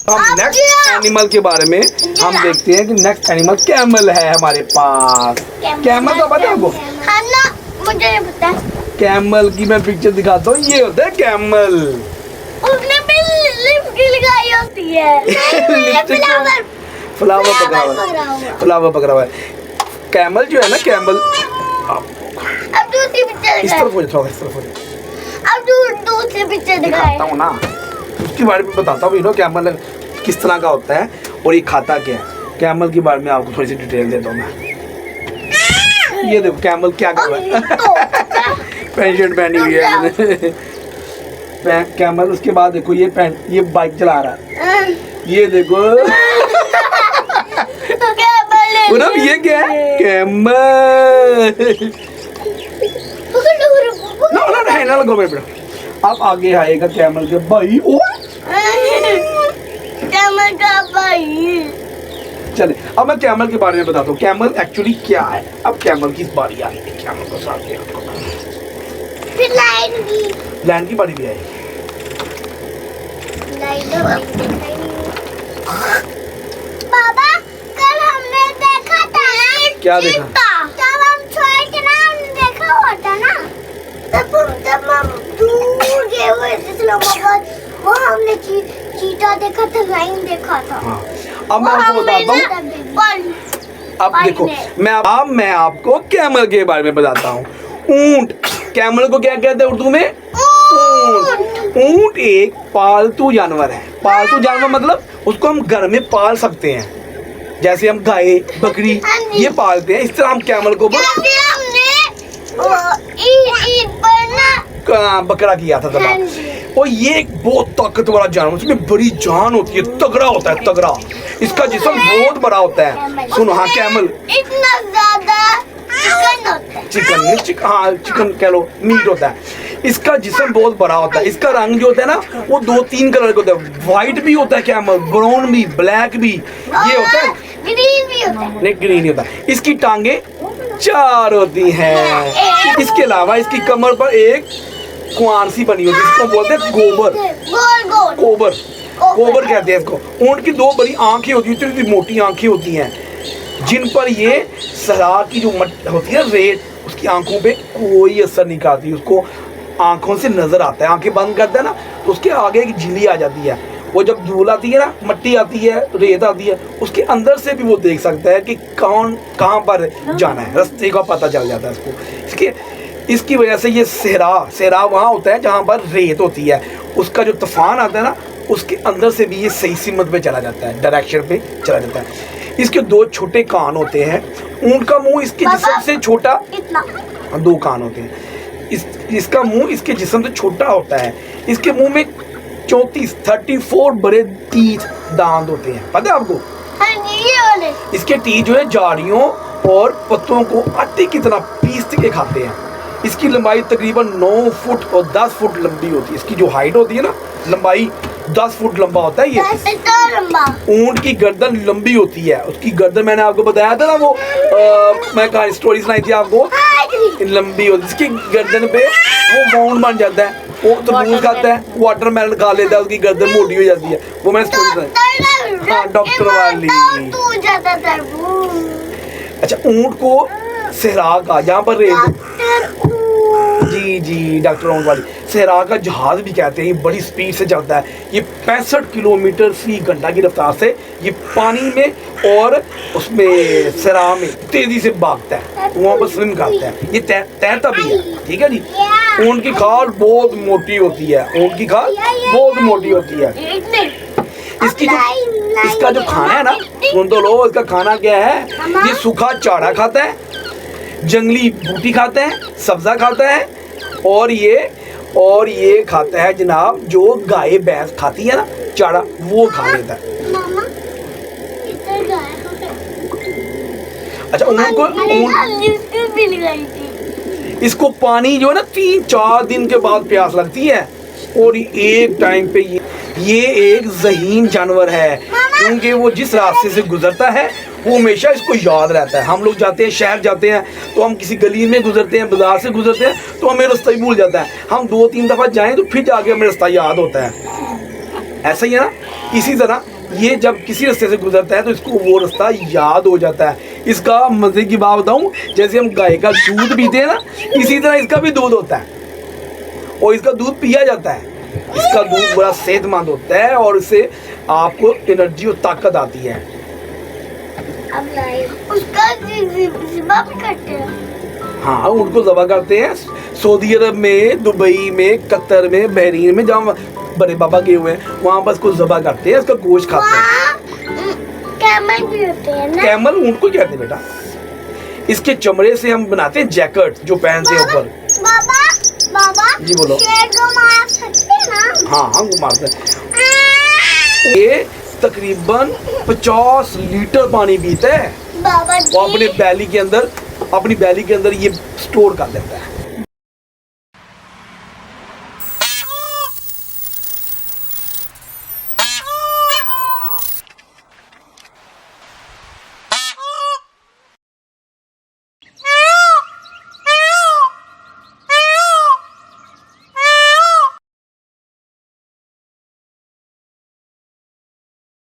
हम next animal के बारे में हम देखते हैं कि नेक्स्ट एनिमल कैमल है हमारे पास। कैमल तो पता है आपको? हाँ ना, मुझे नहीं पता। कैमल की मैं पिक्चर दिखाता हूँ, ये होता है कैमल। उसने भी लिपस्टिक लगाई होती है। फ्लावर पकड़ा हुआ है, फ्लावर पकड़ा हुआ है। कैमल जो है ना, कैमल अब दूसरी पिक्चर इस तरफ हो जाओ, इस तरफ हो जाओ। अब दूसरी पिक्चर दिखाए। दिखाता हूँ ना, उसके बारे में बताता हूँ। कैमल किस तरह का होता है और ये खाता क्या है। कैमल के बारे में आपको थोड़ी सी डिटेल देता हूँ मैं। ये देखो कैमल क्या कर रहा है। पैंट शर्ट पहनी हुई है मैंने। कैमल, उसके बाद देखो ये बाइक चला रहा है। ये देखो पूनम, ये क्या है? कैमल। ना लगो मेरे बेटा। अब आगे आएगा कैमल के भाई। ओ कैमल का भाई। चले, अब मैं कैमल के बारे में बताता हूँ। कैमल एक्चुअली क्या है। अब कैमल की बारी आ गई। कैमल को साथ ले आपको, फिर लाइन की बारी भी आई। बाबा, कल हमने देखा था ना। क्या देखा? जब हम छोटे थे ना, हमने देखा हुआ था ना। जब हम दूर गए हुए थे इस्लामाबाद, वो हमने चीता देखा था, लाइन देखा था। हाँ। अब मैं आपको बताता हूँ। अब देखो, मैं आपको कैमल के बारे में बताता हूँ। ऊंट, कैमल को क्या कहते हैं उर्दू में? ऊंट। ऊंट एक पालतू जानवर है। पालतू जानवर मतलब उसको हम घर में पाल सकते हैं, जैसे हम गाय बकरी ये पालते हैं, इस तरह हम कैमल को बकरा किया था तब। और ये एक बहुत ताकतवर वाला जानवर, उसमें बड़ी जान होती है, तगड़ा होता है, तगड़ा। इसका जिस्म बहुत बड़ा होता है। सुनो, हाँ कैमल इतना ज्यादा चिकन कह लो, मीट होता है। इसका जिस्म बहुत बड़ा होता है। इसका रंग जो होता है ना, वो 2-3 कलर का होता है। व्हाइट भी होता है कैमल, ब्राउन भी, ब्लैक भी, ये होता है। ग्रीन भी होता है। नहीं, ग्रीन नहीं होता। इसकी टांगे 4 होती हैं। इसके अलावा इसकी कमर पर एक कुआंसी बनी होती है, जिसको बोलते हैं गोबर। गोबर कहते हैं इसको। ऊंट की 2 बड़ी आंखें होती हैं, इतनी मोटी आंखें होती हैं, जिन पर ये सहरा की जो होती है रेत, उसकी आंखों पे कोई असर नहीं करती। उसको आंखों से नजर आता है। आंखें बंद करता है ना, तो उसके आगे एक झिल्ली आ जाती है। वो जब धूल आती है ना, मट्टी आती है, रेत आती है, उसके अंदर से भी वो देख सकता है कि कौन कहाँ पर जाना है। रास्ते का पता चल जाता है उसको। इसकी वजह से ये सहरा वहाँ होता है जहाँ पर रेत होती है। उसका जो तूफान आता है ना, उसके अंदर से भी ये सही सिमत पे चला जाता है, डायरेक्शन पे चला जाता है। इसके 2 छोटे कान होते हैं। ऊंट का मुंह इसके जिस्म से छोटा, 2 कान होते हैं। इसका मुंह इसके जिस्म से छोटा होता है। इसके मुंह में 34 बड़े टीथ दांत होते हैं, पता है आपको? इसके टीथ जो है झाड़ियों और पत्तों को आटे की तरह पीस के खाते हैं। इसकी लंबाई तकरीबन 9 फुट और 10 फुट लंबी होती है। इसकी जो हाइट होती है ना, लंबाई 10 फुट लंबा होता है ये। ऊंट की गर्दन लंबी होती है। उसकी गर्दन मैंने आपको बताया था ना, वो मैं कहा स्टोरी सुनाई थी आपको, लंबी होती है। इसकी गर्दन पे वो बाउंड बन जाता है। वो तरबूज खाता है, वाटरमेलन खा लेता है, उसकी गर्दन मोटी हो जाती है। वो मैंने स्टोरी सुनाई। हाँ, डॉक्टर वाली। अच्छा, ऊंट को सहरा का, जहाँ पर रेत, जी डॉक्टर वाली, सहरा का जहाज भी कहते हैं। ये बड़ी स्पीड से चलता है। ये 65 किलोमीटर फी घंटा की रफ्तार से ये पानी में और उसमें सहरा में तेजी से भागता है, वहाँ पर स्विम करता है। ये तैरता भी है, ठीक है जी। ऊंट की खाल बहुत मोटी होती है। ऊंट की खाल बहुत मोटी होती है। इसका जो खाना है ना, सुन तो लो, इसका खाना क्या है? ये सूखा चारा खाता है, जंगली बूटी खाता है, सब्जा खाता है, और ये खाता है जनाब जो गाय भैंस खाती है ना, चारा, वो खा लेता है। अच्छा, इसको पानी जो है ना 3-4 दिन के बाद प्यास लगती है। और एक टाइम पे ये एक ज़हीन जानवर है, क्योंकि वो जिस रास्ते से गुजरता है वो हमेशा इसको याद रहता है। हम लोग जाते हैं, शहर जाते हैं, तो हम किसी गली में गुजरते हैं, बाजार से गुजरते हैं, तो हमें रास्ता ही भूल जाता है। हम 2-3 दफ़ा जाएं तो फिर जाके हमें रास्ता याद होता है। ऐसा ही है ना। इसी तरह ये जब किसी रास्ते से गुजरता है तो इसको वो रास्ता याद हो जाता है। इसका मज़े की बात बताऊं, जैसे हम गाय का दूध पीते हैं ना, इसी तरह इसका भी दूध होता है और इसका दूध पिया जाता है। इसका दूध बड़ा सेहतमंद होता है और इससे आपको एनर्जी और ताकत आती है। अब उसका ज़िबा भी करते हैं। हाँ, उनको ज़बह करते हैं सऊदी अरब में, दुबई में, कतर में, बहरीन में, जहाँ बड़े बाबा गए हुए हैं वहाँ पर इसको ज़बह करते हैं, इसका गोश्त खाते हैं। कैमल भी होते हैं ना। कैमल ऊँट को कहते हैं बेटा। इसके चमड़े से हम बनाते हैं जैकेट जो पहनते हैं ऊपर। बाबा बाबा जी बोलो। शेर को मार सकते हैं ना। हाँ हाँ, वो मारते हैं। ये तकरीबन 50 लीटर पानी पीता है। बाबा वो अपने बैली के अंदर ये स्टोर कर लेता है।